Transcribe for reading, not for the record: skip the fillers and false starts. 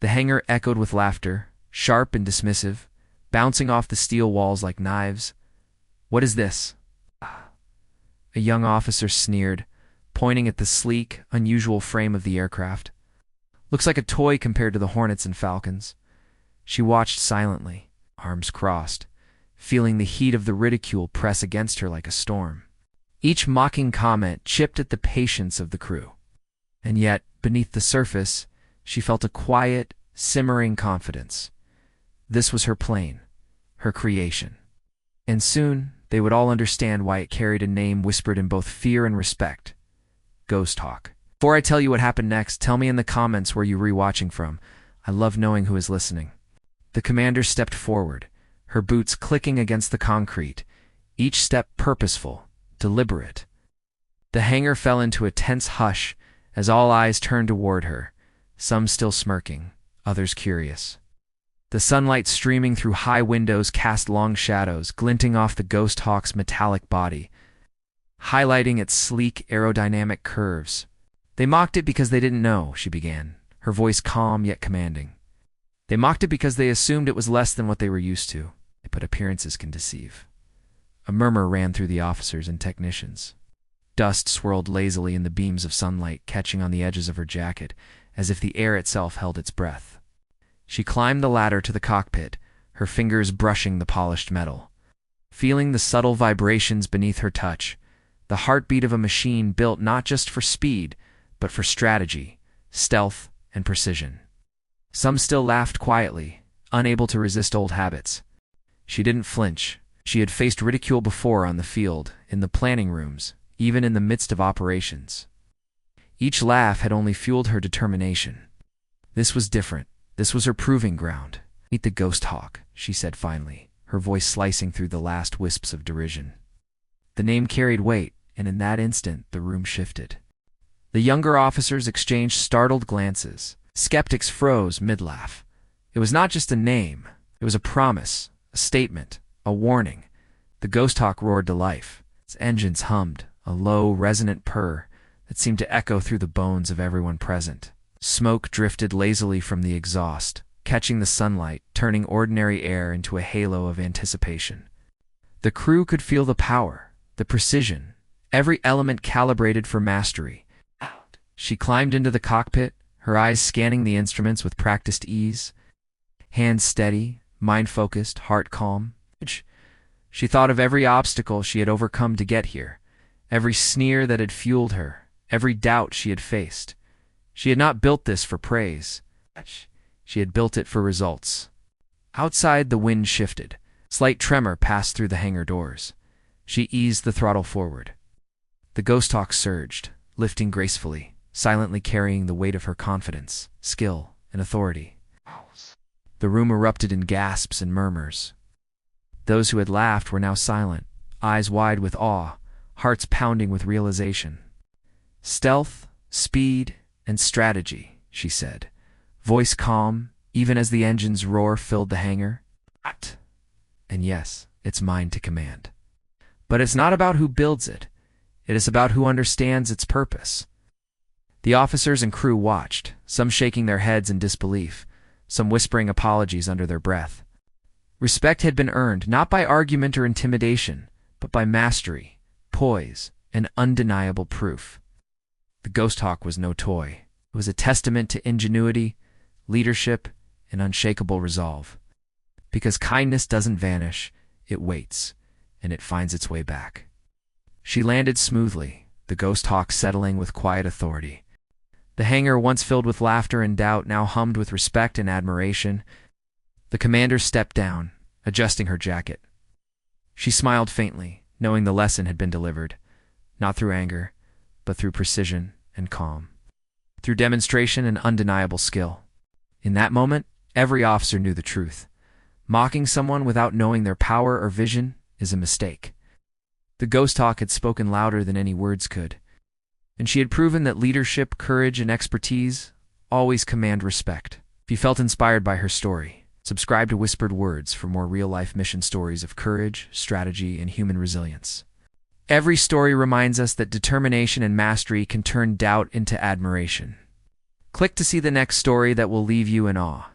The hangar echoed with laughter, sharp and dismissive, bouncing off the steel walls like knives. "What is this?" A young officer sneered, pointing at the sleek, unusual frame of the aircraft. "Looks like a toy compared to the Hornets and Falcons." She watched silently, arms crossed, feeling the heat of the ridicule press against her like a storm. Each mocking comment chipped at the patience of the crew. And yet, beneath the surface, she felt a quiet, simmering confidence. This was her plane, her creation. And soon, they would all understand why it carried a name whispered in both fear and respect: Ghosthawk. Before I tell you what happened next, tell me in the comments where you're rewatching from. I love knowing who is listening. The commander stepped forward, her boots clicking against the concrete, each step purposeful, deliberate. The hangar fell into a tense hush as all eyes turned toward her, some still smirking, others curious. The sunlight streaming through high windows cast long shadows, glinting off the Ghosthawk's metallic body, highlighting its sleek aerodynamic curves. "They mocked it because they didn't know," she began, her voice calm yet commanding. "They mocked it because they assumed it was less than what they were used to. But appearances can deceive." A murmur ran through the officers and technicians. Dust swirled lazily in the beams of sunlight, catching on the edges of her jacket, as if the air itself held its breath. She climbed the ladder to the cockpit, her fingers brushing the polished metal. Feeling the subtle vibrations beneath her touch, the heartbeat of a machine built not just for speed, but for strategy, stealth, and precision. Some still laughed quietly, unable to resist old habits. She didn't flinch. She had faced ridicule before on the field, in the planning rooms, even in the midst of operations. Each laugh had only fueled her determination. This was different. This was her proving ground. "Meet the Ghosthawk," she said finally, her voice slicing through the last wisps of derision. The name carried weight, and in that instant the room shifted. The younger officers exchanged startled glances. Skeptics froze mid-laugh. It was not just a name. It was a promise, a statement, a warning. The Ghosthawk roared to life. Its engines hummed, a low, resonant purr that seemed to echo through the bones of everyone present. Smoke drifted lazily from the exhaust, catching the sunlight, turning ordinary air into a halo of anticipation. The crew could feel the power, the precision, every element calibrated for mastery. She climbed into the cockpit, her eyes scanning the instruments with practiced ease. Hands steady, mind focused, heart calm. She thought of every obstacle she had overcome to get here, every sneer that had fueled her, every doubt she had faced. She had not built this for praise. She had built it for results. Outside, the wind shifted. Slight tremor passed through the hangar doors. She eased the throttle forward. The Ghosthawk surged, lifting gracefully, silently carrying the weight of her confidence, skill, and authority. The room erupted in gasps and murmurs. Those who had laughed were now silent, eyes wide with awe, hearts pounding with realization. "Stealth, speed, and strategy," she said, voice calm, even as the engine's roar filled the hangar. "And yes, it's mine to command. But it's not about who builds it. It is about who understands its purpose." The officers and crew watched, some shaking their heads in disbelief, some whispering apologies under their breath. Respect had been earned not by argument or intimidation, but by mastery, poise, and undeniable proof. The Ghosthawk was no toy. It was a testament to ingenuity, leadership, and unshakable resolve. Because kindness doesn't vanish, it waits, and it finds its way back. She landed smoothly, the Ghosthawk settling with quiet authority. The hangar, once filled with laughter and doubt, now hummed with respect and admiration. The commander stepped down, adjusting her jacket. She smiled faintly, knowing the lesson had been delivered, not through anger, but through precision and calm, through demonstration and undeniable skill. In that moment, every officer knew the truth. Mocking someone without knowing their power or vision is a mistake. The Ghosthawk had spoken louder than any words could, and she had proven that leadership, courage, and expertise always command respect. If you felt inspired by her story, subscribe to Whispered Words for more real-life mission stories of courage, strategy, and human resilience. Every story reminds us that determination and mastery can turn doubt into admiration. Click to see the next story that will leave you in awe.